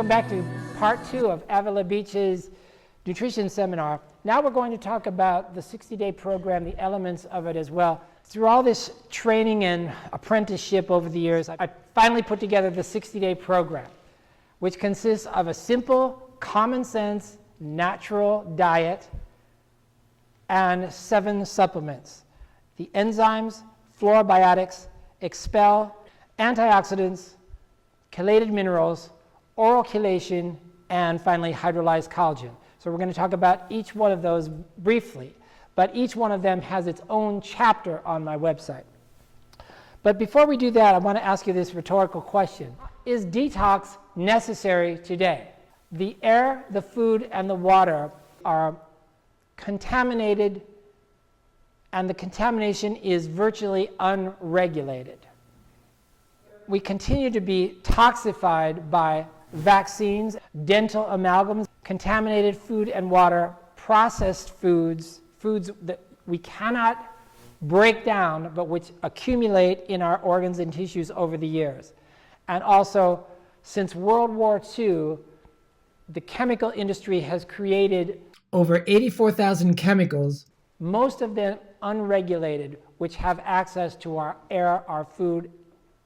Welcome back to part 2 of Avila Beach's nutrition seminar. Now we're going to talk about the 60-day program, the elements of it as well. Through all this training and apprenticeship over the years, I finally put together the 60-day program, which consists of a simple, common sense, natural diet and 7 supplements. The enzymes, florobiotics, expel, antioxidants, chelated minerals, oral chelation, and finally hydrolyzed collagen. So we're going to talk about each one of those briefly, but each one of them has its own chapter on my website. But before we do that, I want to ask you this rhetorical question. Is detox necessary today? The air, the food, and the water are contaminated, and the contamination is virtually unregulated. We continue to be toxified by vaccines, dental amalgams, contaminated food and water, processed foods, foods that we cannot break down but which accumulate in our organs and tissues over the years. And also, since World War II, the chemical industry has created over 84,000 chemicals, most of them unregulated, which have access to our air, our food,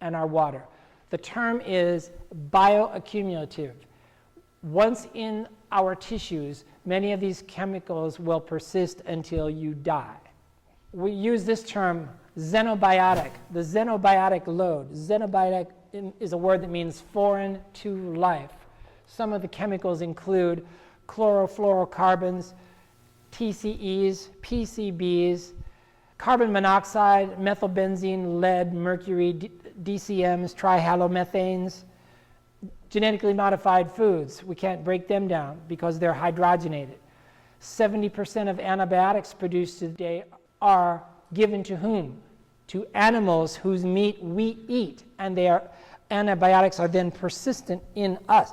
and our water. The term is bioaccumulative. Once in our tissues, many of these chemicals will persist until you die. We use this term xenobiotic, the xenobiotic load. Xenobiotic is a word that means foreign to life. Some of the chemicals include chlorofluorocarbons, TCEs, PCBs, carbon monoxide, methylbenzene, lead, mercury, DCMs, trihalomethanes, genetically modified foods. We can't break them down because they're hydrogenated. 70% of antibiotics produced today are given to whom? To animals whose meat we eat, and antibiotics are then persistent in us.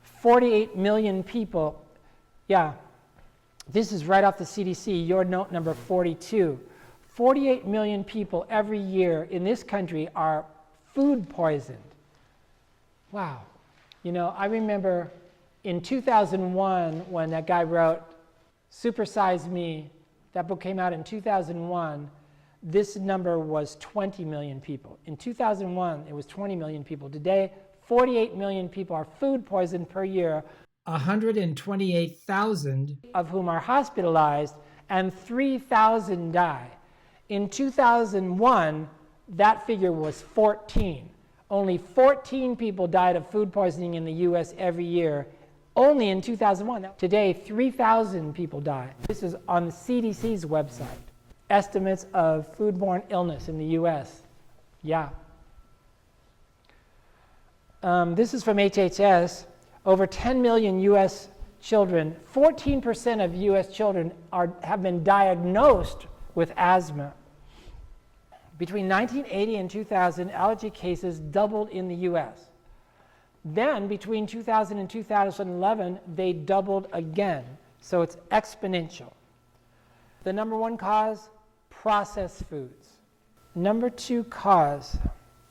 48 million people, this is right off the CDC, your note number 42. 48 million people every year in this country are food poisoned. Wow. You know, I remember in 2001 when that guy wrote Super Size Me, that book came out in 2001, this number was 20 million people. In 2001, it was 20 million people. Today, 48 million people are food poisoned per year. 128,000 of whom are hospitalized, and 3,000 die. In 2001, that figure was 14. Only 14 people died of food poisoning in the US every year, only in 2001. Today, 3,000 people die. This is on the CDC's website. Estimates of foodborne illness in the US. This is from HHS. Over 10 million US children, 14% of US children have been diagnosed with asthma. Between 1980 and 2000, allergy cases doubled in the US. Then, between 2000 and 2011, they doubled again. So it's exponential. The number 1 cause, processed foods. Number 2 cause,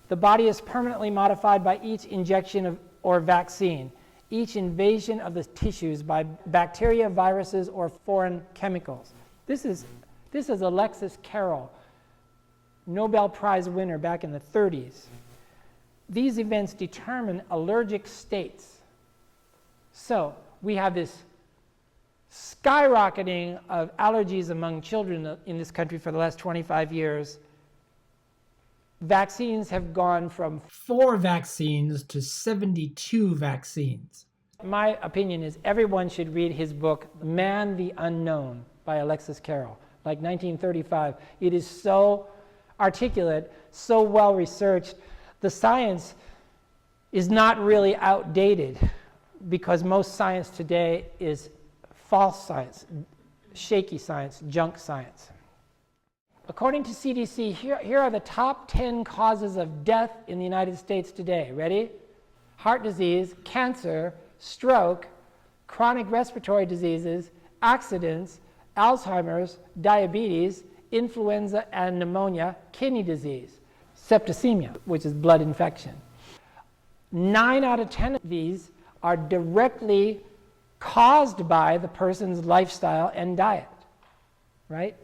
the body is permanently modified by each injection or vaccine, each invasion of the tissues by bacteria, viruses, or foreign chemicals. This is Alexis Carrel, Nobel Prize winner back in the 30s. These events determine allergic states. So we have this skyrocketing of allergies among children in this country for the last 25 years. Vaccines have gone from 4 vaccines to 72 vaccines. My opinion is everyone should read his book, Man the Unknown, by Alexis Carrel, like 1935. It is so articulate, so well researched. The science is not really outdated because most science today is false science, shaky science, junk science. According to CDC, here are the top 10 causes of death in the United States today. Ready? Heart disease, cancer, stroke, chronic respiratory diseases, accidents, Alzheimer's, diabetes, influenza and pneumonia, kidney disease, septicemia, which is blood infection. 9 out of 10 of these are directly caused by the person's lifestyle and diet, right?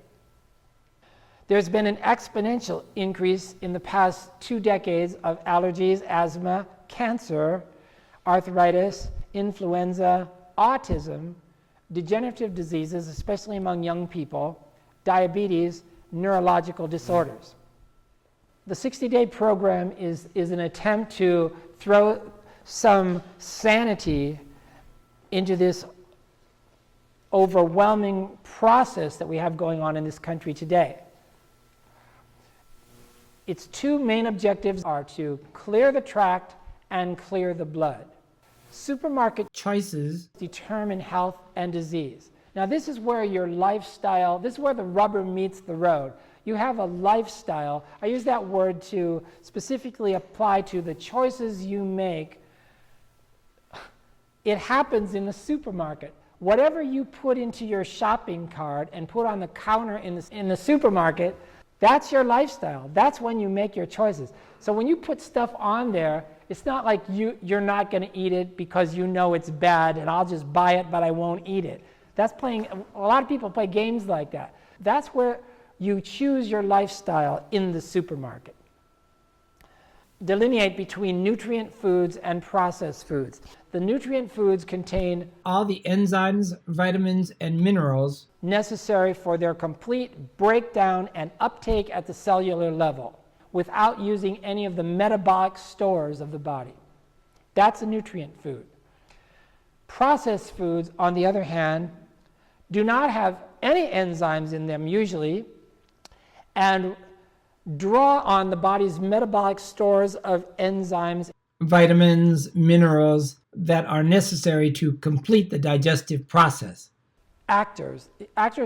There's been an exponential increase in the past 2 decades of allergies, asthma, cancer, arthritis, influenza, autism, degenerative diseases, especially among young people, diabetes, neurological disorders. The 60-day program is an attempt to throw some sanity into this overwhelming process that we have going on in this country today. Its 2 main objectives are to clear the tract and clear the blood. Supermarket choices determine health and disease. Now this is where your lifestyle, this is where the rubber meets the road. You have a lifestyle. I use that word to specifically apply to the choices you make. It happens in the supermarket. Whatever you put into your shopping cart and put on the counter in the supermarket, that's your lifestyle. That's when you make your choices. So when you put stuff on there, it's not like you're not going to eat it because you know it's bad and I'll just buy it but I won't eat it. That's playing, a lot of people play games like that. That's where you choose your lifestyle in the supermarket. Delineate between nutrient foods and processed foods. The nutrient foods contain all the enzymes, vitamins, and minerals necessary for their complete breakdown and uptake at the cellular level without using any of the metabolic stores of the body. That's a nutrient food. Processed foods, on the other hand, do not have any enzymes in them usually and draw on the body's metabolic stores of enzymes, vitamins, minerals that are necessary to complete the digestive process. Actors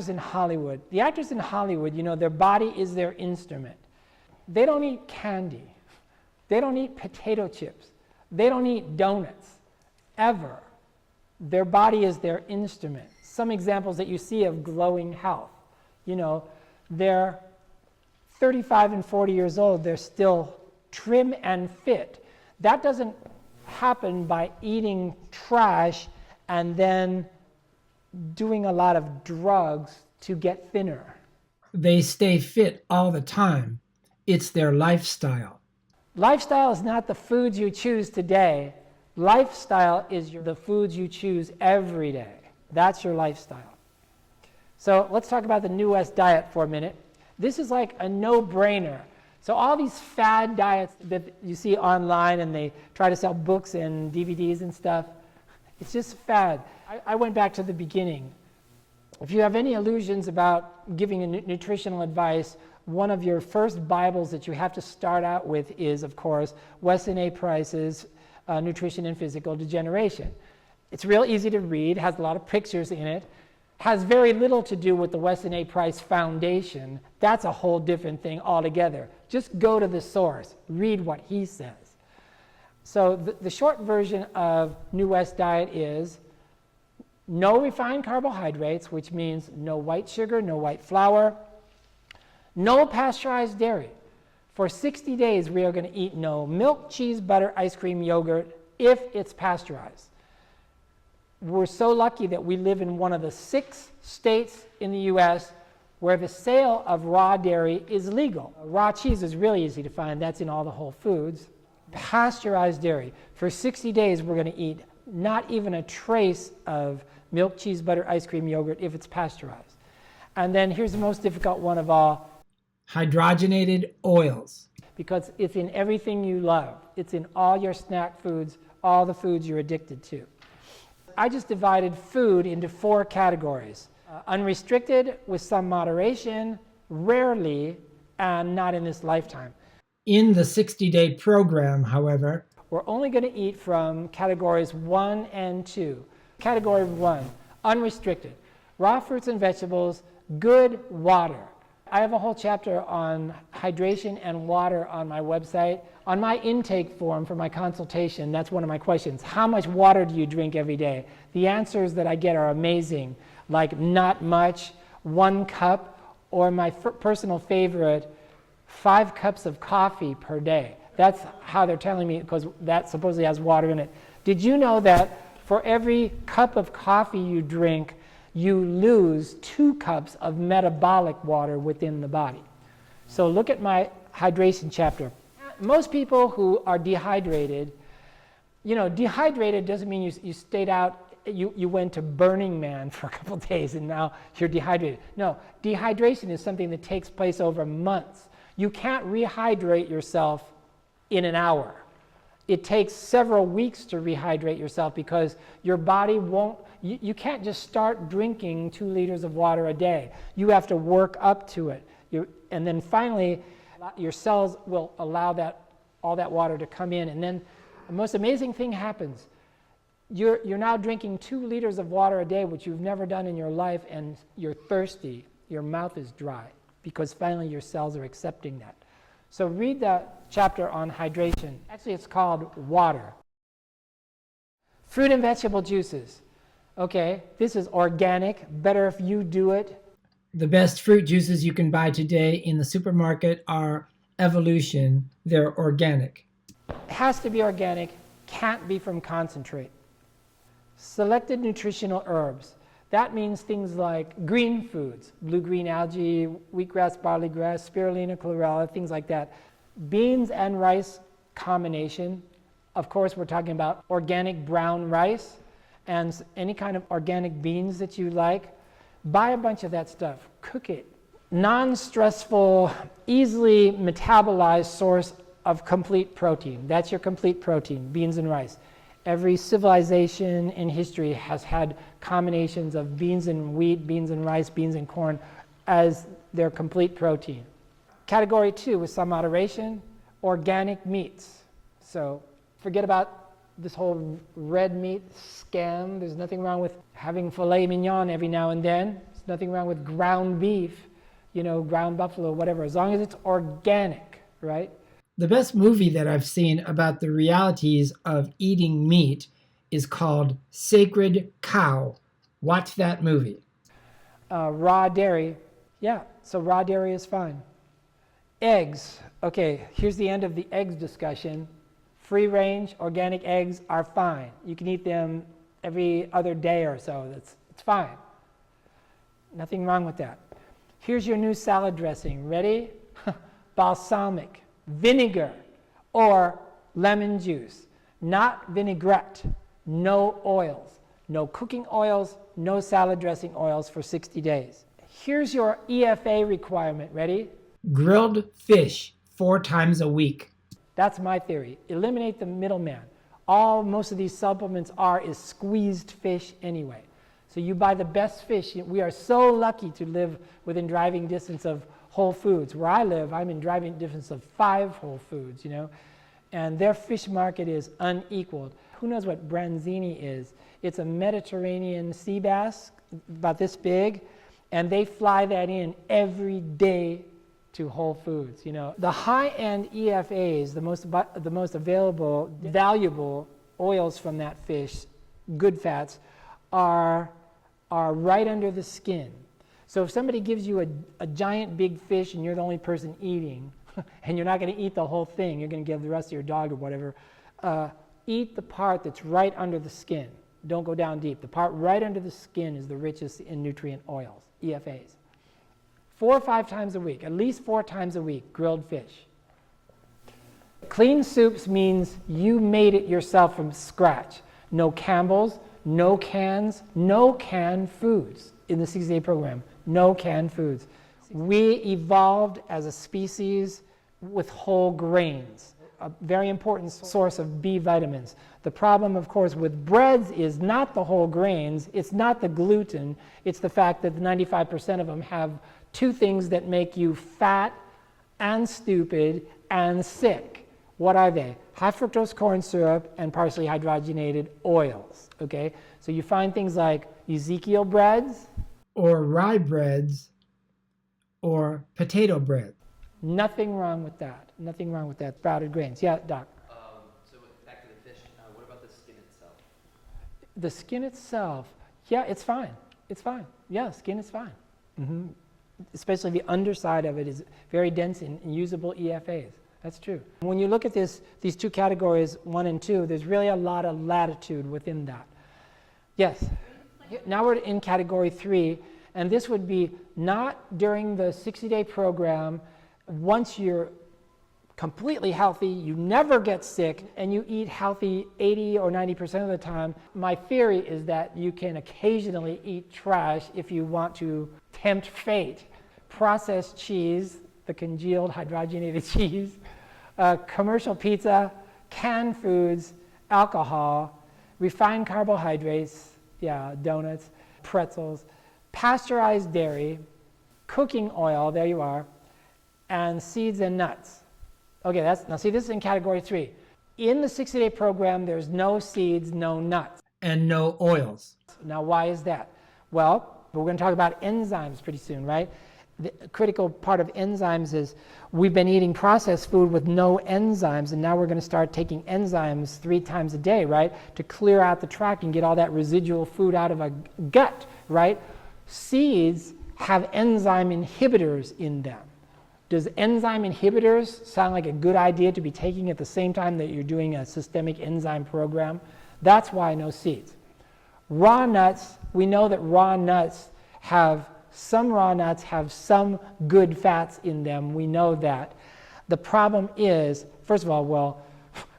in Hollywood, their body is their instrument. They don't eat candy. They don't eat potato chips. They don't eat donuts, ever. Their body is their instrument. Some examples that you see of glowing health. They're 35 and 40 years old, they're still trim and fit. That doesn't happen by eating trash and then doing a lot of drugs to get thinner. They stay fit all the time. It's their lifestyle. Lifestyle is not the foods you choose today. Lifestyle is the foods you choose every day. That's your lifestyle. So let's talk about the New West diet for a minute. This is like a no-brainer. So all these fad diets that you see online and they try to sell books and DVDs and stuff, it's just fad. I went back to the beginning. If you have any illusions about giving nutritional advice, one of your first Bibles that you have to start out with is, of course, Weston A. Price's Nutrition and Physical Degeneration. It's real easy to read, has a lot of pictures in it, has very little to do with the Weston A. Price Foundation. That's a whole different thing altogether. Just go to the source, read what he says. So the short version of New West diet is no refined carbohydrates, which means no white sugar, no white flour, no pasteurized dairy. For 60 days, we are going to eat no milk, cheese, butter, ice cream, yogurt, if it's pasteurized. We're so lucky that we live in one of the 6 states in the U.S. where the sale of raw dairy is legal. Raw cheese is really easy to find. That's in all the Whole Foods. Pasteurized dairy. For 60 days, we're going to eat not even a trace of milk, cheese, butter, ice cream, yogurt if it's pasteurized. And then here's the most difficult one of all. Hydrogenated oils. Because it's in everything you love. It's in all your snack foods, all the foods you're addicted to. I just divided food into 4 categories. Unrestricted, with some moderation, rarely, and not in this lifetime. In the 60-day program, however, we're only going to eat from categories 1 and 2. Category 1, unrestricted. Raw fruits and vegetables, good water. I have a whole chapter on hydration and water on my website. On my intake form for my consultation, that's one of my questions. How much water do you drink every day? The answers that I get are amazing, like not much, 1 cup, or my personal favorite, 5 cups of coffee per day. That's how they're telling me, because that supposedly has water in it. Did you know that for every cup of coffee you drink, you lose 2 cups of metabolic water within the body? So look at my hydration chapter. Most people who are dehydrated, dehydrated doesn't mean you stayed out, you went to Burning Man for a couple of days and now you're dehydrated. No, dehydration is something that takes place over months. You can't rehydrate yourself in an hour. It takes several weeks to rehydrate yourself because your body won't, you can't just start drinking 2 liters of water a day. You have to work up to it. And then finally, your cells will allow all that water to come in. And then the most amazing thing happens. You're now drinking 2 liters of water a day, which you've never done in your life, and you're thirsty. Your mouth is dry because finally your cells are accepting that. So read the chapter on hydration. Actually, it's called water. Fruit and vegetable juices. Okay, this is organic. Better if you do it. The best fruit juices you can buy today in the supermarket are Evolution. They're organic. It has to be organic. Can't be from concentrate. Selected nutritional herbs. That means things like green foods, blue-green algae, wheatgrass, barley grass, spirulina, chlorella, things like that. Beans and rice combination. Of course, we're talking about organic brown rice and any kind of organic beans that you like. Buy a bunch of that stuff. Cook it. Non-stressful, easily metabolized source of complete protein. That's your complete protein, beans and rice. Every civilization in history has had combinations of beans and wheat, beans and rice, beans and corn as their complete protein. Category 2, with some moderation, organic meats. So forget about this whole red meat scam. There's nothing wrong with having filet mignon every now and then. There's nothing wrong with ground beef, ground buffalo, whatever, as long as it's organic, right? The best movie that I've seen about the realities of eating meat is called Sacred Cow. Watch that movie. Raw dairy. Yeah, so raw dairy is fine. Eggs. Okay, here's the end of the eggs discussion. Free range organic eggs are fine. You can eat them every other day or so. It's fine. Nothing wrong with that. Here's your new salad dressing. Ready? Balsamic, vinegar, or lemon juice. Not vinaigrette. No oils. No cooking oils, no salad dressing oils for 60 days. Here's your EFA requirement. Ready? Grilled fish 4 times a week. That's my theory. Eliminate the middleman. All most of these supplements is squeezed fish anyway. So you buy the best fish. We are so lucky to live within driving distance of Whole Foods. Where I live, I'm in driving distance of 5 Whole Foods, and their fish market is unequaled. Who knows what branzini is? It's a Mediterranean sea bass, about this big, and they fly that in every day to Whole Foods. The high-end EFAs, the most available, valuable oils from that fish, good fats, are right under the skin. So if somebody gives you a giant big fish and you're the only person eating, and you're not going to eat the whole thing, you're going to give the rest of your dog or whatever, eat the part that's right under the skin. Don't go down deep. The part right under the skin is the richest in nutrient oils, EFAs. 4 or 5 times a week, at least 4 times a week, grilled fish. Clean soups means you made it yourself from scratch. No Campbell's, no cans, no canned foods in the 60-day program. No canned foods. We evolved as a species with whole grains, a very important source of B vitamins. The problem, of course, with breads is not the whole grains, it's not the gluten, it's the fact that 95% of them have 2 things that make you fat and stupid and sick. What are they? High fructose corn syrup and partially hydrogenated oils, okay? So you find things like Ezekiel breads, or rye breads, or potato bread. Nothing wrong with that. Nothing wrong with that. Sprouted grains. Yeah, Doc? So back to the fish, what about the skin itself? The skin itself, yeah, it's fine. It's fine. Yeah, skin is fine. Especially the underside of it is very dense in usable EFAs. That's true. When you look at these two categories, 1 and 2, there's really a lot of latitude within that. Yes. Now we're in category 3, and this would be not during the 60-day program. Once you're completely healthy, you never get sick, and you eat healthy 80 or 90% of the time. My theory is that you can occasionally eat trash if you want to tempt fate. Processed cheese, the congealed hydrogenated cheese, commercial pizza, canned foods, alcohol, refined carbohydrates, donuts, pretzels, pasteurized dairy, cooking oil, there you are, and seeds and nuts. Okay, now see, this is in category 3. In the 60-day program, there's no seeds, no nuts. And no oils. Now, why is that? Well, we're going to talk about enzymes pretty soon, right? The critical part of enzymes is we've been eating processed food with no enzymes, and now we're going to start taking enzymes 3 times a day, right, to clear out the tract and get all that residual food out of a gut, right? Seeds have enzyme inhibitors in them. Does enzyme inhibitors sound like a good idea to be taking at the same time that you're doing a systemic enzyme program? That's why no seeds. Raw nuts, we know that some raw nuts have some good fats in them. We know that. The problem is, first of all,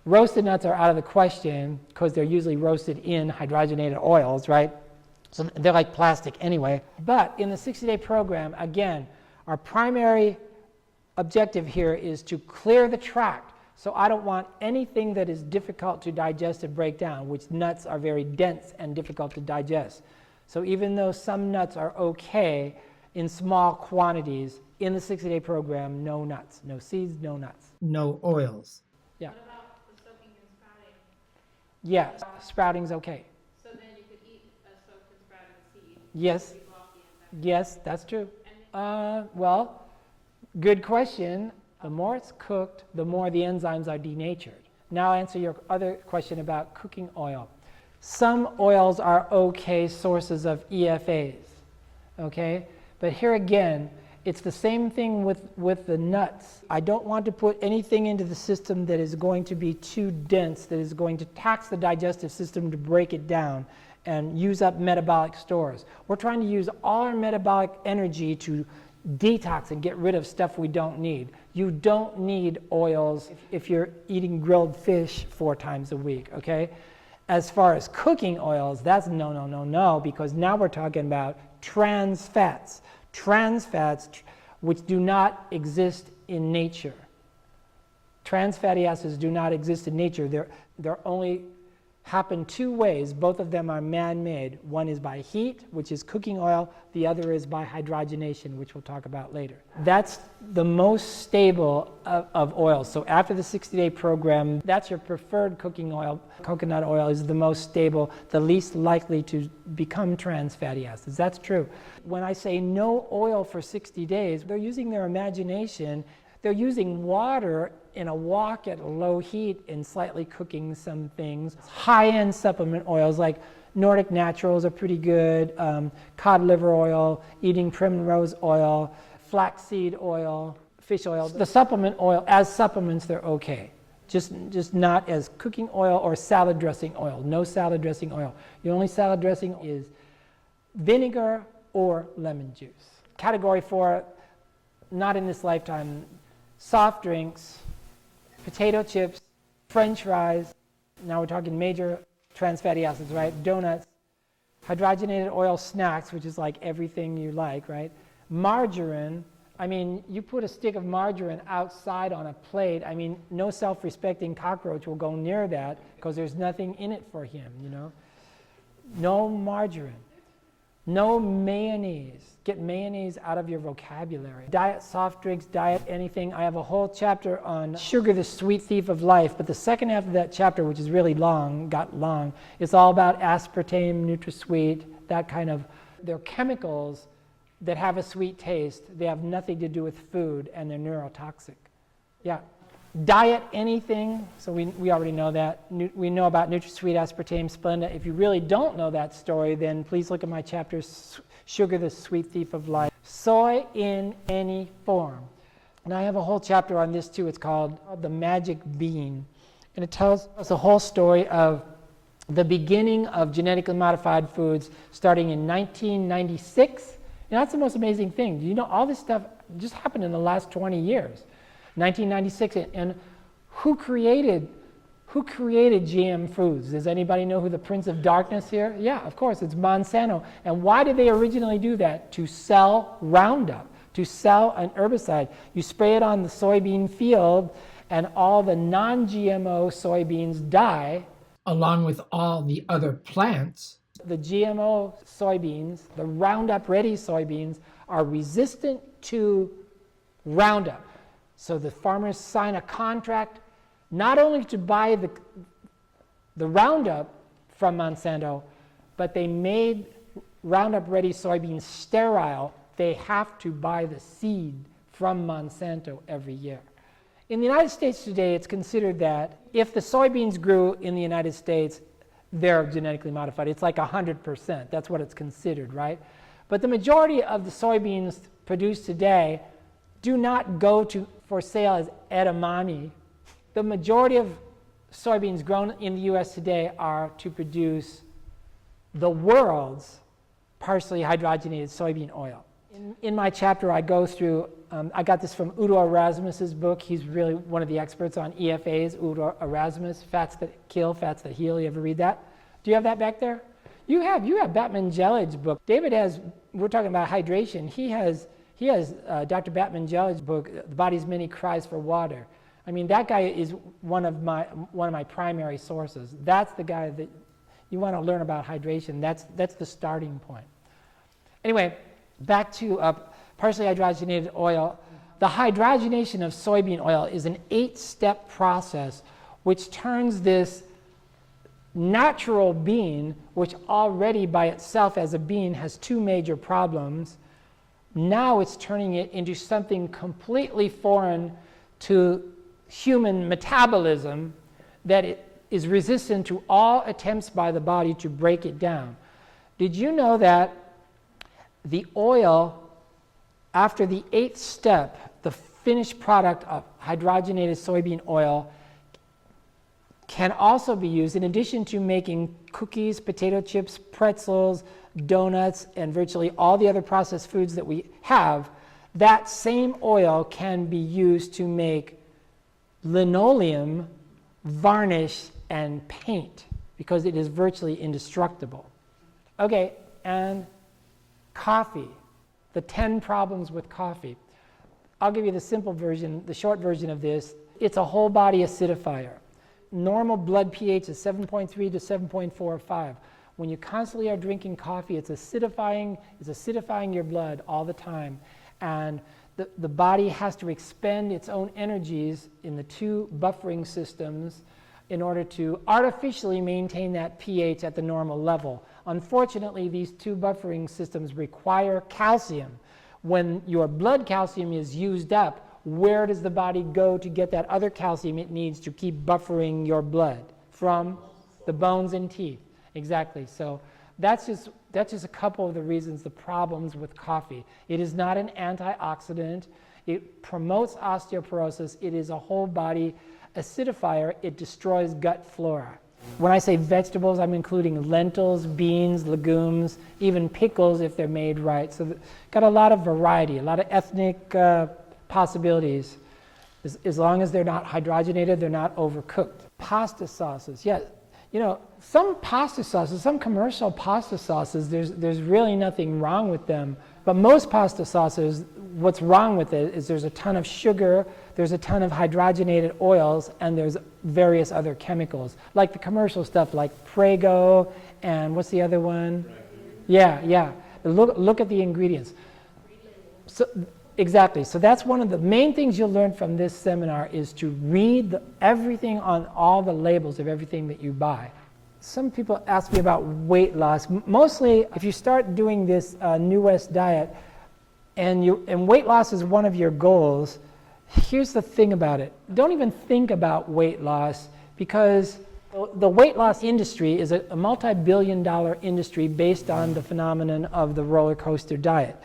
roasted nuts are out of the question because they're usually roasted in hydrogenated oils, right? So they're like plastic anyway. But in the 60-day program, again, our primary objective here is to clear the tract. So I don't want anything that is difficult to digest and break down, which nuts are very dense and difficult to digest. So even though some nuts are okay in small quantities, in the 60-day program, no nuts, no seeds, no nuts. No oils. Yeah. What about the soaking and sprouting? Yes, sprouting's okay. So then you could eat a soaked and sprouted seed. Yes, It'd be bulky and that. yes, that's true. Good question. The more it's cooked, the more the enzymes are denatured. Now I'll answer your other question about cooking oil. Some oils are okay sources of EFAs, okay? But here again, it's the same thing with the nuts. I don't want to put anything into the system that is going to be too dense, that is going to tax the digestive system to break it down and use up metabolic stores. We're trying to use all our metabolic energy to detox and get rid of stuff we don't need. You don't need oils if you're eating grilled fish 4 times a week, okay? As far as cooking oils, that's no, because now we're talking about trans fats which do not exist in nature. Trans fatty acids do not exist in nature. They're only happen 2 ways. Both of them are man-made. One is by heat, which is cooking oil. The other is by hydrogenation, which we'll talk about later. That's the most stable of oils. So after the 60-day program, that's your preferred cooking oil. Coconut oil is the most stable, the least likely to become trans fatty acids. That's true. When I say no oil for 60 days, they're using their imagination. They're using water in a wok at low heat and slightly cooking some things. High-end supplement oils like Nordic Naturals are pretty good, cod liver oil, eating primrose oil, flaxseed oil, fish oil. The supplement oil, as supplements, they're okay. Just not as cooking oil or salad dressing oil. No salad dressing oil. The only salad dressing is vinegar or lemon juice. Category 4, not in this lifetime, soft drinks, potato chips, French fries, now we're talking major trans fatty acids, right? Donuts, hydrogenated oil snacks, which is like everything you like, right? Margarine, I mean, you put a stick of margarine outside on a plate, I mean, no self-respecting cockroach will go near that because there's nothing in it for him, you know? No margarine. No mayonnaise. Get mayonnaise out of your vocabulary. Diet soft drinks, diet anything. I have a whole chapter on sugar, the sweet thief of life, but the second half of that chapter, which is really long, it's all about aspartame, NutraSweet, that kind of, they're chemicals that have a sweet taste. They have nothing to do with food, and they're neurotoxic. Yeah. Diet anything, so we already know that. We know about NutraSweet, aspartame, Splenda. If you really don't know that story, then please look at my chapter, Sugar, the Sweet Thief of Life. Soy in any form. And I have a whole chapter on this too. It's called The Magic Bean. And it tells us a whole story of the beginning of genetically modified foods starting in 1996. And that's the most amazing thing. Do you know all this stuff just happened in the last 20 years? 1996. And who created GM foods? Does anybody know who the Prince of Darkness here? Yeah, of course, it's Monsanto. And why did they originally do that? To sell Roundup, to sell an herbicide. You spray it on the soybean field and all the non-GMO soybeans die. Along with all the other plants. The GMO soybeans, the Roundup Ready soybeans, are resistant to Roundup. So the farmers sign a contract not only to buy the Roundup from Monsanto, but they made Roundup Ready soybeans sterile. They have to buy the seed from Monsanto every year. In the United States today, it's considered that if the soybeans grew in the United States, they're genetically modified. It's like 100%. That's what it's considered, right? But the majority of the soybeans produced today do not go for sale as edamame. The majority of soybeans grown in the U.S. today are to produce the world's partially hydrogenated soybean oil. In my chapter, I go through, I got this from Udo Erasmus's book. He's really one of the experts on EFAs, Udo Erasmus, Fats That Kill, Fats That Heal. You ever read that? Do you have that back there? You have Batman Jellich's book. David has, we're talking about hydration. He has Dr. Batman Jellich's book, The Body's Many Cries for Water. I mean, that guy is one of my primary sources. That's the guy that you want to learn about hydration. That's the starting point. Anyway, back to partially hydrogenated oil. The hydrogenation of soybean oil is an 8-step process which turns this natural bean, which already by itself as a bean has 2 major problems. Now it's turning it into something completely foreign to human metabolism that it is resistant to all attempts by the body to break it down. Did you know that the oil, after the 8th step, the finished product of hydrogenated soybean oil, can also be used in addition to making cookies, potato chips, pretzels, donuts, and virtually all the other processed foods that we have? That same oil can be used to make linoleum, varnish, and paint because it is virtually indestructible. Okay, and coffee, the 10 problems with coffee. I'll give you the simple version, the short version of this. It's a whole body acidifier. Normal blood pH is 7.3 to 7.45. When you constantly are drinking coffee, it's acidifying your blood all the time. And the body has to expend its own energies in the 2 buffering systems in order to artificially maintain that pH at the normal level. Unfortunately, these 2 buffering systems require calcium. When your blood calcium is used up, where does the body go to get that other calcium it needs to keep buffering your blood? From the bones and teeth. Exactly. So that's just a couple of the reasons, the problems with coffee. It is not an antioxidant. It promotes osteoporosis. It is a whole body acidifier. It destroys gut flora. When I say vegetables, I'm including lentils, beans, legumes, even pickles if they're made right. So got a lot of variety, a lot of ethnic possibilities. As long as they're not hydrogenated, they're not overcooked. Pasta sauces, yeah. You know, some pasta sauces, some commercial pasta sauces, there's really nothing wrong with them. But most pasta sauces, what's wrong with it is there's a ton of sugar, there's a ton of hydrogenated oils, and there's various other chemicals. Like the commercial stuff like Prego, and what's the other one? Yeah. Look at the ingredients. So, exactly. So that's one of the main things you'll learn from this seminar is to read everything on all the labels of everything that you buy. Some people ask me about weight loss. Mostly, if you start doing this New West diet, and weight loss is one of your goals, here's the thing about it. Don't even think about weight loss because the weight loss industry is a multi-billion-dollar industry based on the phenomenon of the roller coaster diet.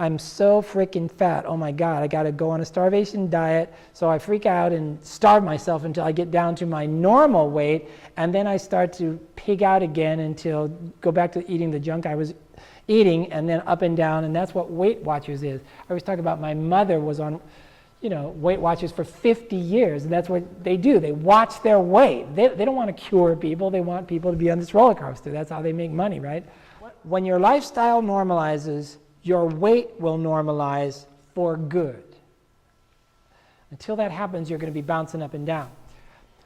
I'm so freaking fat. Oh my God, I got to go on a starvation diet. So I freak out and starve myself until I get down to my normal weight. And then I start to pig out again until go back to eating the junk I was eating, and then up and down. And that's what Weight Watchers is. I always talk about my mother was on, Weight Watchers for 50 years. And that's what they do. They watch their weight. They don't want to cure people. They want people to be on this roller coaster. That's how they make money, right? When your lifestyle normalizes, your weight will normalize for good. Until that happens, you're going to be bouncing up and down.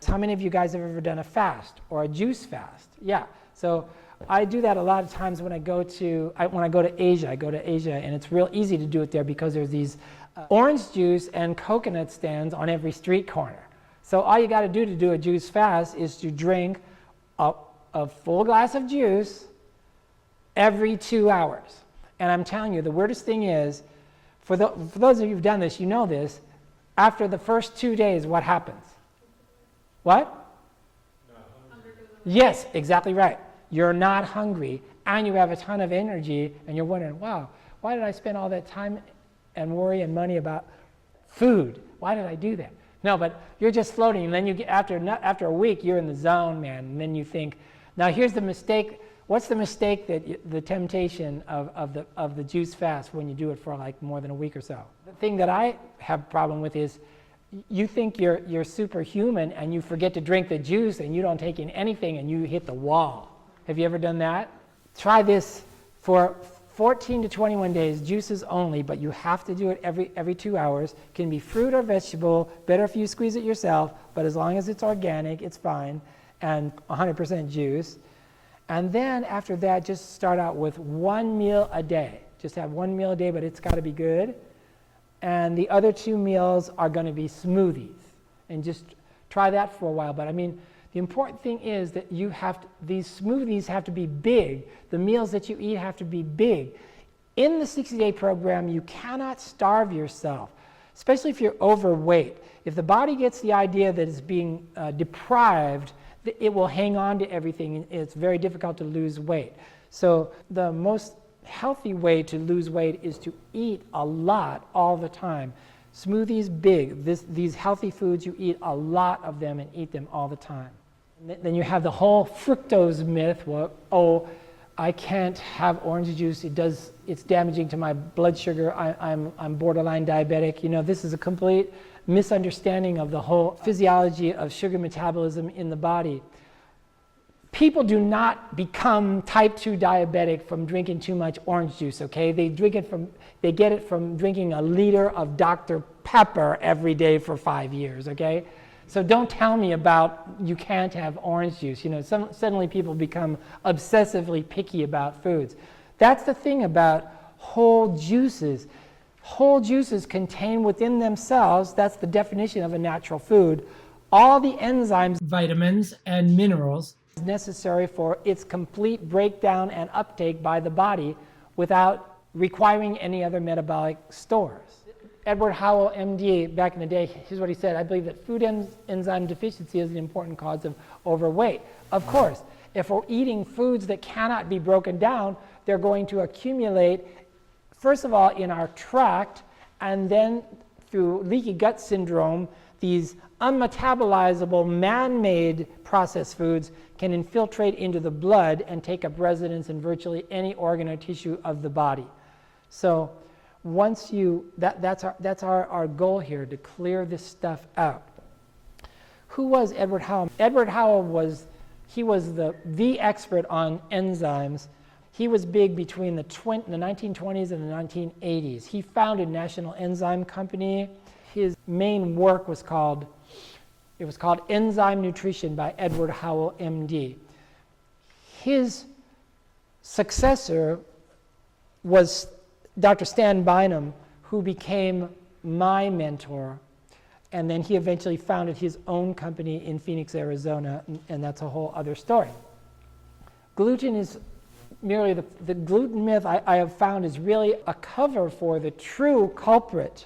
How many of you guys have ever done a fast or a juice fast? Yeah. So I do that a lot of times when I go to Asia. I go to Asia, and it's real easy to do it there because there's these orange juice and coconut stands on every street corner. So all you got to do a juice fast is to drink a full glass of juice every 2 hours. And I'm telling you, the weirdest thing is, for those of you who've done this, you know this, after the first 2 days, what happens? What? Yes, exactly right. You're not hungry, and you have a ton of energy, and you're wondering, wow, why did I spend all that time and worry and money about food? Why did I do that? No, but you're just floating, and then you get after a week, you're in the zone, man, and then you think, now here's the mistake. What's the mistake the temptation of the juice fast when you do it for like more than a week or so? The thing that I have a problem with is you think you're superhuman and you forget to drink the juice and you don't take in anything and you hit the wall. Have you ever done that? Try this for 14 to 21 days, juices only, but you have to do it every 2 hours. Can be fruit or vegetable, better if you squeeze it yourself, but as long as it's organic, it's fine, and 100% juice. And then after that, just start out with 1 meal a day. Just have 1 meal a day, but it's got to be good. And the other 2 meals are going to be smoothies. And just try that for a while. But I mean, the important thing is that these smoothies have to be big. The meals that you eat have to be big. In the 60-day program, you cannot starve yourself, especially if you're overweight. If the body gets the idea that it's being deprived, it will hang on to everything. It's very difficult to lose weight. So the most healthy way to lose weight is to eat a lot all the time. Smoothies, big. These healthy foods, you eat a lot of them and eat them all the time. Then you have the whole fructose myth. Well, oh, I can't have orange juice. It's damaging to my blood sugar. I'm borderline diabetic. This is a complete misunderstanding of the whole physiology of sugar metabolism in the body. People do not become type 2 diabetic from drinking too much orange juice, okay? They get it from drinking a liter of Dr. Pepper every day for 5 years, okay? So don't tell me about you can't have orange juice. Suddenly people become obsessively picky about foods. That's the thing about whole juices. Whole juices contain within themselves, that's the definition of a natural food, all the enzymes, vitamins, and minerals necessary for its complete breakdown and uptake by the body without requiring any other metabolic stores. Edward Howell, MD, back in the day, here's what he said: I believe that food enzyme deficiency is an important cause of overweight. Of course, if we're eating foods that cannot be broken down, they're going to accumulate, first of all, in our tract, and then through leaky gut syndrome, these unmetabolizable, man-made processed foods can infiltrate into the blood and take up residence in virtually any organ or tissue of the body. So once that's our goal here, to clear this stuff out. Who was Edward Howell? Edward Howell was the expert on enzymes. He was big between the 1920s and the 1980s. He founded National Enzyme Company. His main work was called Enzyme Nutrition by Edward Howell, MD. His successor was Dr. Stan Bynum, who became my mentor, and then he eventually founded his own company in Phoenix, Arizona, and that's a whole other story. Gluten is merely the gluten myth I have found is really a cover for the true culprit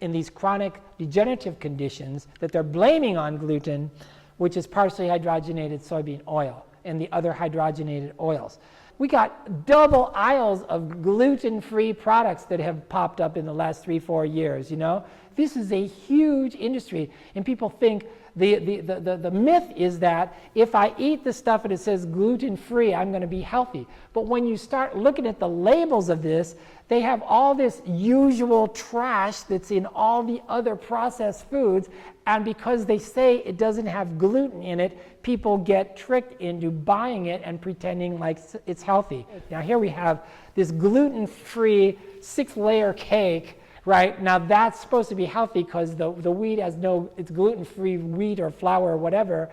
in these chronic degenerative conditions that they're blaming on gluten, which is partially hydrogenated soybean oil and the other hydrogenated oils. We got double aisles of gluten-free products that have popped up in the last 3-4 years, you know? This is a huge industry, and people think the myth is that if I eat the stuff and it says gluten-free, I'm going to be healthy. But when you start looking at the labels of this, they have all this usual trash that's in all the other processed foods, and because they say it doesn't have gluten in it, people get tricked into buying it and pretending like it's healthy. Now here we have this gluten-free 6-layer cake. Right, now that's supposed to be healthy because the wheat has it's gluten-free wheat or flour or whatever,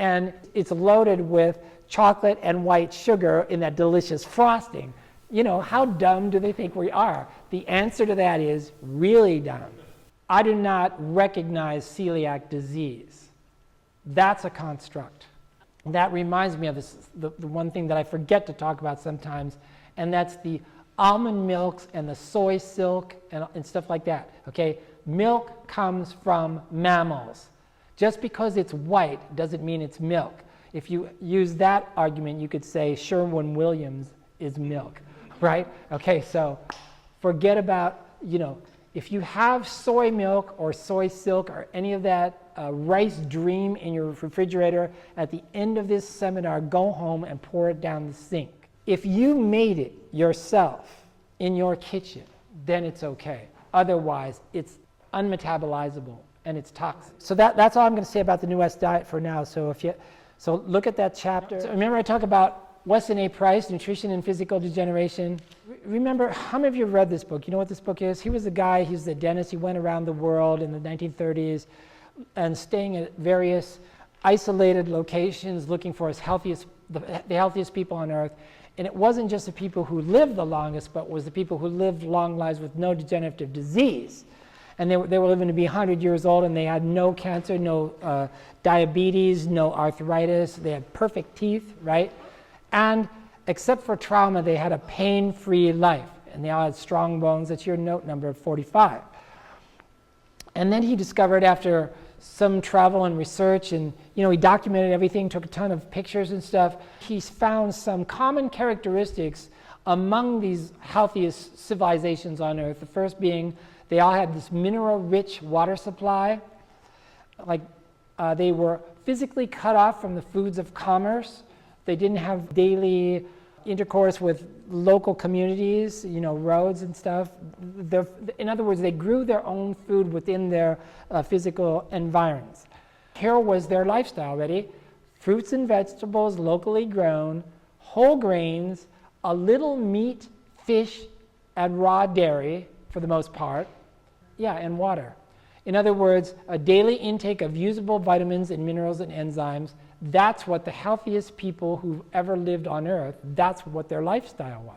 and it's loaded with chocolate and white sugar in that delicious frosting. You know, how dumb do they think we are? The answer to that is really dumb. I do not recognize celiac disease. That's a construct. That reminds me of the one thing that I forget to talk about sometimes, and that's the almond milks and the soy silk and stuff like that, okay? Milk comes from mammals. Just because it's white doesn't mean it's milk. If you use that argument, you could say Sherwin-Williams is milk, right? Okay, so forget about, you know, if you have soy milk or soy silk or any of that rice dream in your refrigerator, at the end of this seminar, go home and pour it down the sink. If you made it yourself in your kitchen, then it's okay. Otherwise, it's unmetabolizable and it's toxic. So that's all I'm going to say about the New West diet for now. So look at that chapter. So remember I talk about Weston A. Price, Nutrition and Physical Degeneration. Remember, how many of you have read this book? You know what this book is? He was a guy, he's a dentist. He went around the world in the 1930s and staying at various isolated locations looking for the healthiest people on earth. And it wasn't just the people who lived the longest, but was the people who lived long lives with no degenerative disease. And they were living to be 100 years old, and they had no cancer, no diabetes, no arthritis. They had perfect teeth, right? And except for trauma, they had a pain-free life. And they all had strong bones. That's your note number 45. And then he discovered, after some travel and research, and he documented everything, took a ton of pictures and stuff. He's found some common characteristics among these healthiest civilizations on earth. The first being they all had this mineral-rich water supply. They were physically cut off from the foods of commerce. They didn't have daily intercourse with local communities, roads and stuff. In other words, they grew their own food within their physical environs. Here was their lifestyle, ready? Fruits and vegetables locally grown, whole grains, a little meat, fish, and raw dairy for the most part. Yeah, and water. In other words, a daily intake of usable vitamins and minerals and enzymes. That's what the healthiest people who've ever lived on earth, that's what their lifestyle was.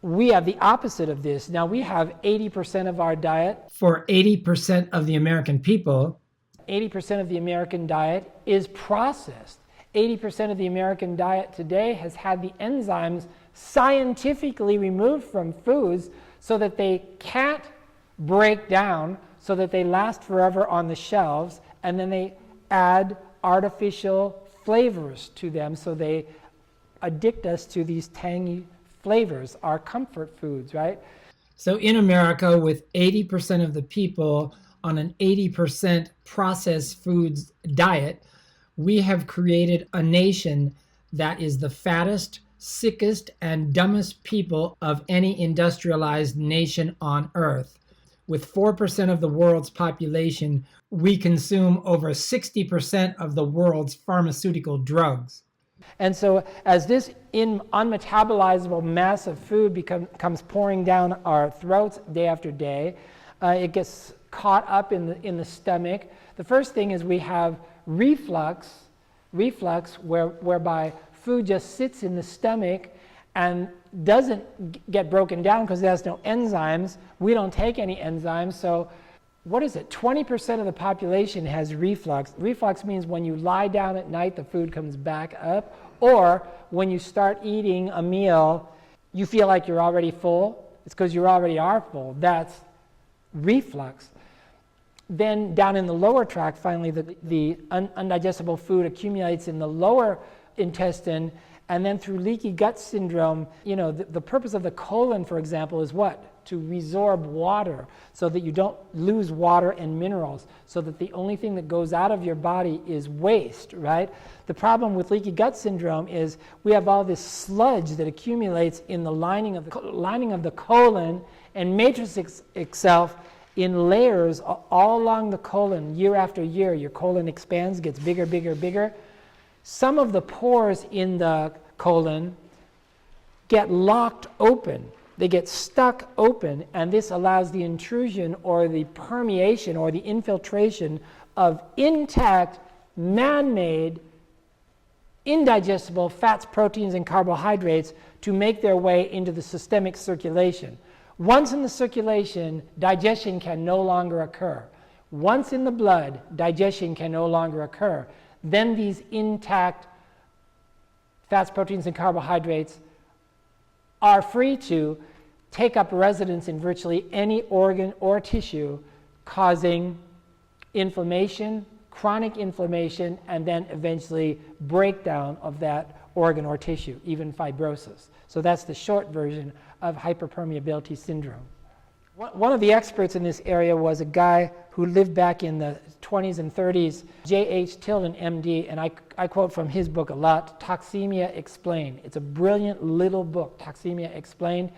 We have the opposite of this. Now we have 80% of our diet. For 80% of the American people, 80% of the American diet is processed. 80% of the American diet today has had the enzymes scientifically removed from foods so that they can't break down, so that they last forever on the shelves, and then they add artificial flavors to them, so they addict us to these tangy flavors, our comfort foods, right? So in America, with 80% of the people on an 80% processed foods diet, we have created a nation that is the fattest, sickest, and dumbest people of any industrialized nation on earth. With 4% of the world's population, we consume over 60% of the world's pharmaceutical drugs. And so as this unmetabolizable mass of food comes pouring down our throats day after day, it gets caught up in the stomach. The first thing is we have reflux whereby food just sits in the stomach and doesn't get broken down because it has no enzymes. We don't take any enzymes. So what is it? 20% of the population has reflux. Reflux means when you lie down at night, the food comes back up, or when you start eating a meal, you feel like you're already full. It's because you already are full. That's reflux. Then down in the lower tract, finally, the undigestible food accumulates in the lower intestine, And then through leaky gut syndrome, the purpose of the colon, for example, is what? To resorb water so that you don't lose water and minerals, so that the only thing that goes out of your body is waste, right? The problem with leaky gut syndrome is we have all this sludge that accumulates in the lining of the colon and matrix itself in layers all along the colon. Year after year, your colon expands, gets bigger, bigger, bigger. Some of the pores in the colon get locked open. They get stuck open, and this allows the intrusion or the permeation or the infiltration of intact, man-made, indigestible fats, proteins, and carbohydrates to make their way into the systemic circulation. Once in the circulation, digestion can no longer occur. Once in the blood, digestion can no longer occur. Then these intact fats, proteins, and carbohydrates are free to take up residence in virtually any organ or tissue, causing inflammation, chronic inflammation, and then eventually breakdown of that organ or tissue, even fibrosis. So that's the short version of hyperpermeability syndrome. One of the experts in this area was a guy who lived back in the 20s and 30s, J.H. Tilden, MD, and I quote from his book a lot, Toxemia Explained. It's a brilliant little book, Toxemia Explained.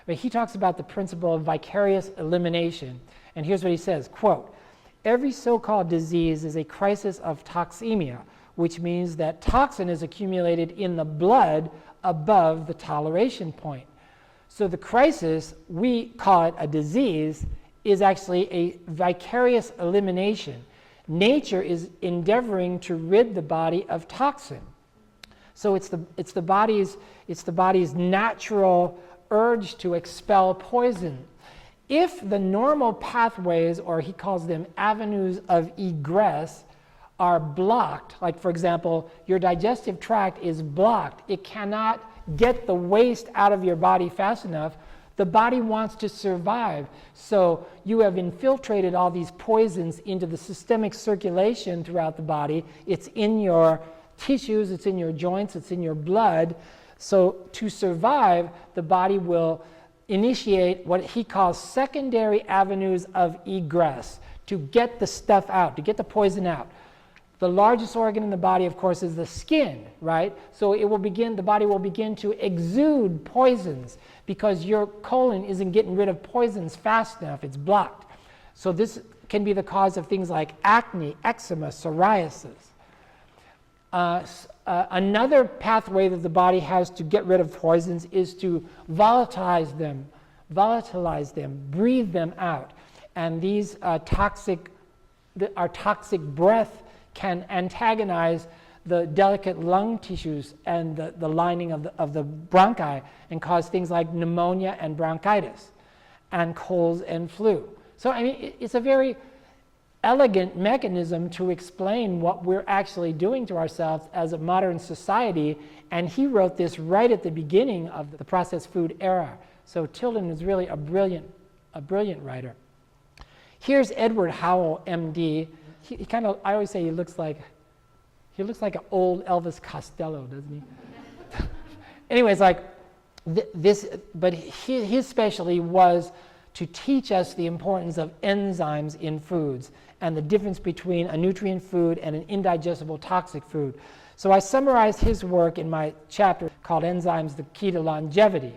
But he talks about the principle of vicarious elimination. And here's what he says, quote, "Every so-called disease is a crisis of toxemia, which means that toxin is accumulated in the blood above the toleration point. So the crisis, we call it a disease, is actually a vicarious elimination. Nature is endeavoring to rid the body of toxin. So it's the body's natural urge to expel poison. If the normal pathways, or he calls them avenues of egress, are blocked, like for example, your digestive tract is blocked, it cannot get the waste out of your body fast enough, the body wants to survive. So you have infiltrated all these poisons into the systemic circulation throughout the body. It's in your tissues, it's in your joints, it's in your blood. So to survive, the body will initiate what he calls secondary avenues of egress to get the stuff out, to get the poison out. The largest organ in the body, of course, is the skin, right? So the body will begin to exude poisons because your colon isn't getting rid of poisons fast enough, it's blocked. So this can be the cause of things like acne, eczema, psoriasis. Another pathway that the body has to get rid of poisons is to volatilize them, breathe them out. And these our toxic breath can antagonize the delicate lung tissues and the lining of the bronchi and cause things like pneumonia and bronchitis and colds and flu. So I mean, it's a very elegant mechanism to explain what we're actually doing to ourselves as a modern society, and he wrote this right at the beginning of the processed food era. So Tilden is really a brilliant writer. Here's Edward Howell, MD. He kind of, I always say he looks like an old Elvis Costello, doesn't he? Anyways, like but his specialty was to teach us the importance of enzymes in foods and the difference between a nutrient food and an indigestible toxic food. So I summarized his work in my chapter called Enzymes, the Key to Longevity.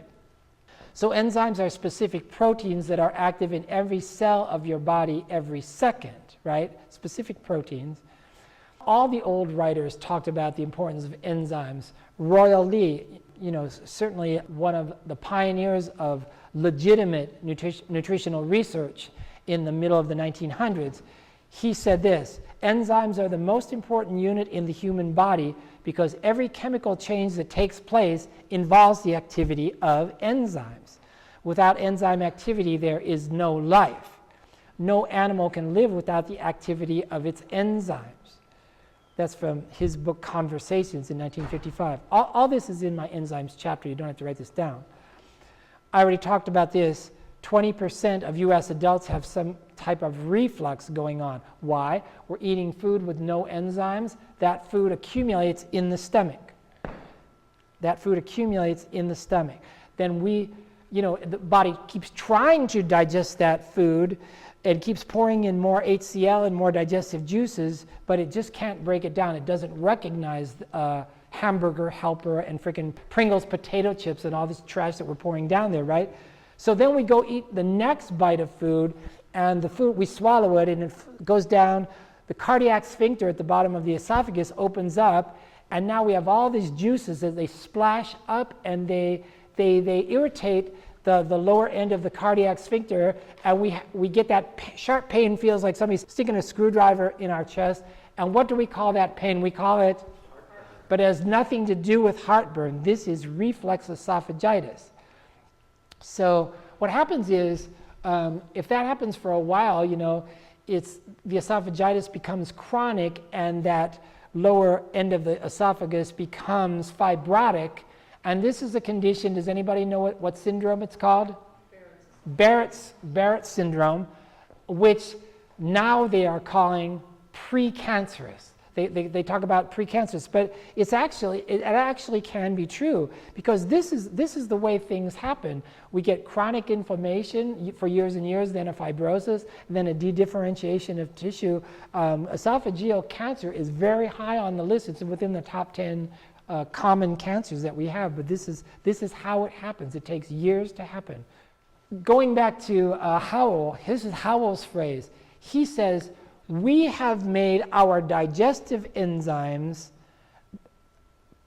So enzymes are specific proteins that are active in every cell of your body every second, right? Specific proteins. All the old writers talked about the importance of enzymes. Royal Lee, certainly one of the pioneers of legitimate nutritional research in the middle of the 1900s, he said this: enzymes are the most important unit in the human body because every chemical change that takes place involves the activity of enzymes. Without enzyme activity, there is no life. No animal can live without the activity of its enzymes. That's from his book Conversations in 1955. All this is in my enzymes chapter. You don't have to write this down. I already talked about this. 20% of US adults have some type of reflux going on. Why? We're eating food with no enzymes. That food accumulates in the stomach. That food accumulates in the stomach. Then the body keeps trying to digest that food and keeps pouring in more HCl and more digestive juices, but it just can't break it down. It doesn't recognize hamburger helper and freaking Pringles potato chips and all this trash that we're pouring down there, right? So then we go eat the next bite of food, and the food, we swallow it, and it goes down. The cardiac sphincter at the bottom of the esophagus opens up, and now we have all these juices that they splash up, and they irritate the lower end of the cardiac sphincter, and we get that sharp pain. Feels like somebody's sticking a screwdriver in our chest. And what do we call that pain? We call it heartburn. But it has nothing to do with heartburn. This is reflex esophagitis. So what happens is, if that happens for a while, it's the esophagitis becomes chronic, and that lower end of the esophagus becomes fibrotic. And this is a condition, does anybody know what syndrome it's called? Barrett's syndrome, which now they are calling precancerous. They talk about precancerous, but it actually can be true, because this is the way things happen. We get chronic inflammation for years and years, then a fibrosis, then a dedifferentiation of tissue. Esophageal cancer is very high on the list. It's within the top 10 common cancers that we have, but this is how it happens. It takes years to happen. Going back to Howell, this is Howell's phrase. He says, we have made our digestive enzymes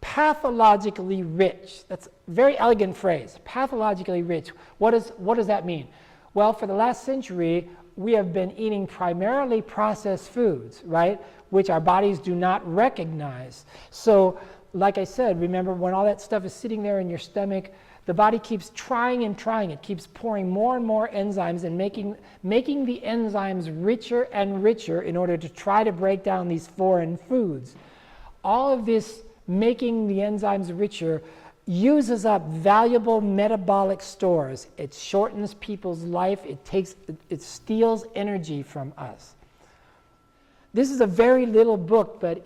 pathologically rich. That's a very elegant phrase, pathologically rich. What does that mean? Well, for the last century, we have been eating primarily processed foods, right, which our bodies do not recognize. So, like I said, remember, when all that stuff is sitting there in your stomach, the body keeps trying and trying. It keeps pouring more and more enzymes and making the enzymes richer and richer in order to try to break down these foreign foods. All of this making the enzymes richer uses up valuable metabolic stores. It shortens people's life. It steals energy from us. This is a very little book, but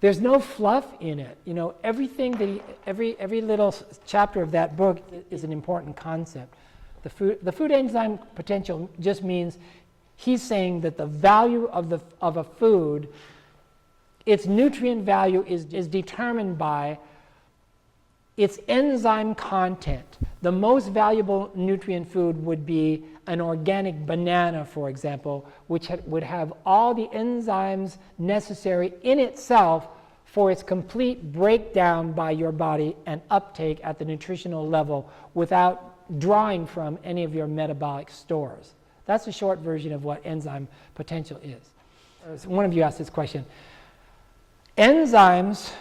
there's no fluff in it. Everything every little chapter of that book is an important concept. The food enzyme potential just means he's saying that the value of a food, its nutrient value is determined by its enzyme content. The most valuable nutrient food would be an organic banana, for example, which would have all the enzymes necessary in itself for its complete breakdown by your body and uptake at the nutritional level without drawing from any of your metabolic stores. That's a short version of what enzyme potential is. One of you asked this question. Enzymes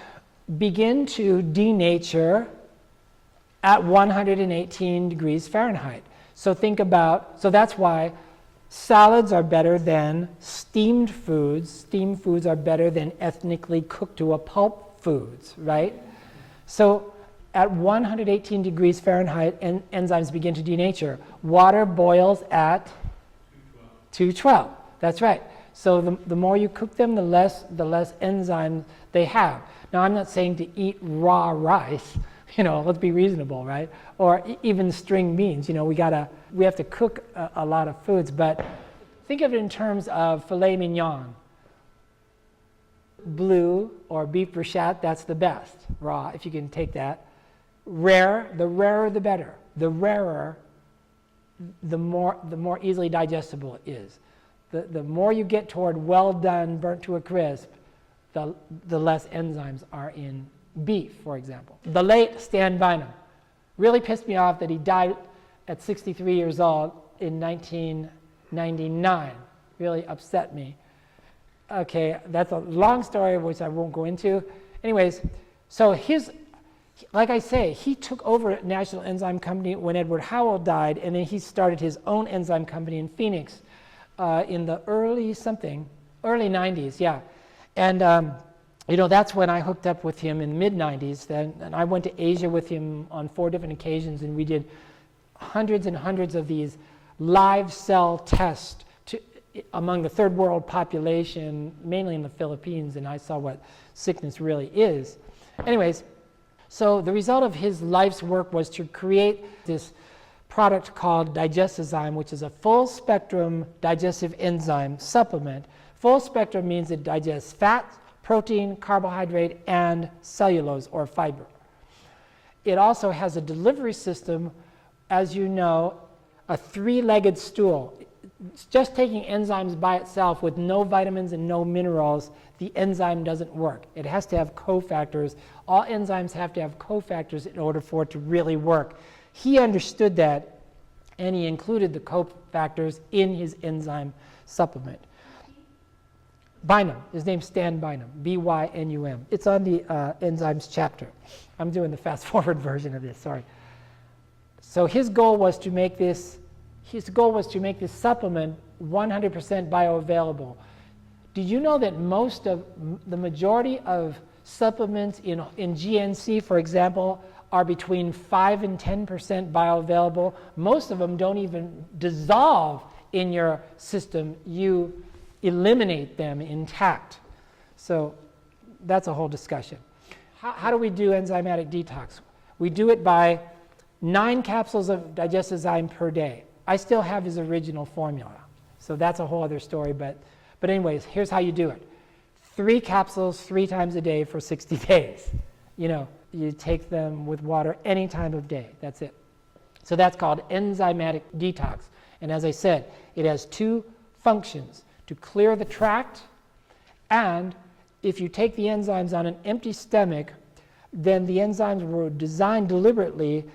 begin to denature at 118 degrees Fahrenheit. So that's why salads are better than steamed foods. Steamed foods are better than ethnically cooked to a pulp foods, right? So at 118 degrees Fahrenheit, enzymes begin to denature. Water boils at 212. That's right. So the more you cook them, the less enzymes they have. Now, I'm not saying to eat raw rice. Let's be reasonable, right? Or even string beans. We have to cook a lot of foods, but think of it in terms of filet mignon. Blue or beef bruschetta, that's the best, raw, if you can take that. Rare, the rarer the better. The rarer, the more easily digestible it is. The more you get toward well done, burnt to a crisp, the less enzymes are in beef, for example. The late Stan Bynum really pissed me off that he died at 63 years old in 1999. Really upset me. Okay, that's a long story which I won't go into. Anyways, so like I say, he took over National Enzyme Company when Edward Howell died, and then he started his own enzyme company in Phoenix in the early 90s, yeah. And that's when I hooked up with him in the mid-90s. And I went to Asia with him on 4 different occasions, and we did hundreds and hundreds of these live cell tests among the third world population, mainly in the Philippines, and I saw what sickness really is. Anyways, So the result of his life's work was to create this product called Digestive, which is a full spectrum digestive enzyme supplement. Full spectrum means it digests fat, protein, carbohydrate, and cellulose or fiber. It also has a delivery system, as you know, a three-legged stool. Just taking enzymes by itself with no vitamins and no minerals, the enzyme doesn't work. It has to have cofactors. All enzymes have to have cofactors in order for it to really work. He understood that, and he included the cofactors in his enzyme supplement. Bynum, his name's Stan Bynum, B-Y-N-U-M. It's on the enzymes chapter. I'm doing the fast-forward version of this, sorry. So his goal was to make this supplement 100% bioavailable. Did you know that the majority of supplements in GNC, for example, are between 5 and 10% bioavailable? Most of them don't even dissolve in your system. You eliminate them intact. So that's a whole discussion. How do we do enzymatic detox? We do it by 9 capsules of Digestive per day. I still have his original formula, so that's a whole other story. But anyways, here's how you do it: 3 capsules 3 times a day for 60 days. You take them with water any time of day. That's it. So that's called enzymatic detox. And as I said, it has 2 functions: to clear the tract, and if you take the enzymes on an empty stomach, then the enzymes were designed deliberately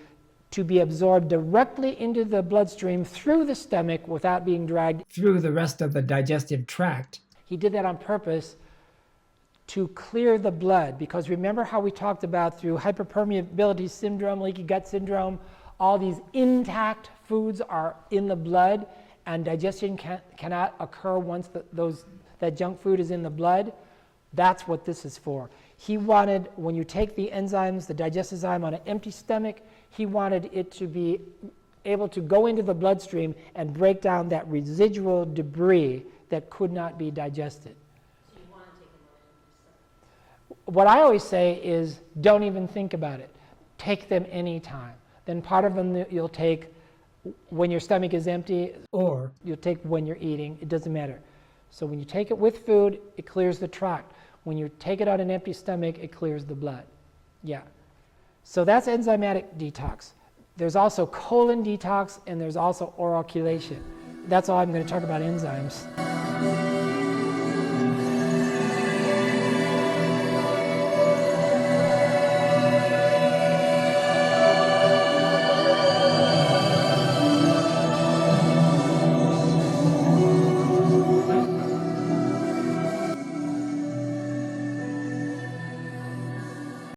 to be absorbed directly into the bloodstream through the stomach without being dragged through the rest of the digestive tract. He did that on purpose to clear the blood, because remember how we talked about through hyperpermeability syndrome, leaky gut syndrome, all these intact foods are in the blood and digestion cannot occur once that junk food is in the blood. That's what this is for. He wanted, when you take the enzymes, the digestive on an empty stomach, he wanted it to be able to go into the bloodstream and break down that residual debris that could not be digested. So you want to take them on an empty stomach. What I always say is, don't even think about it. Take them anytime. Then part of them you'll take when your stomach is empty, Or you'll take when you're eating. It doesn't matter. So when you take it with food, it clears the tract. When you take it on an empty stomach, it clears the blood. Yeah. So that's enzymatic detox. There's also colon detox, and there's also oral chelation. That's all I'm going to talk about enzymes.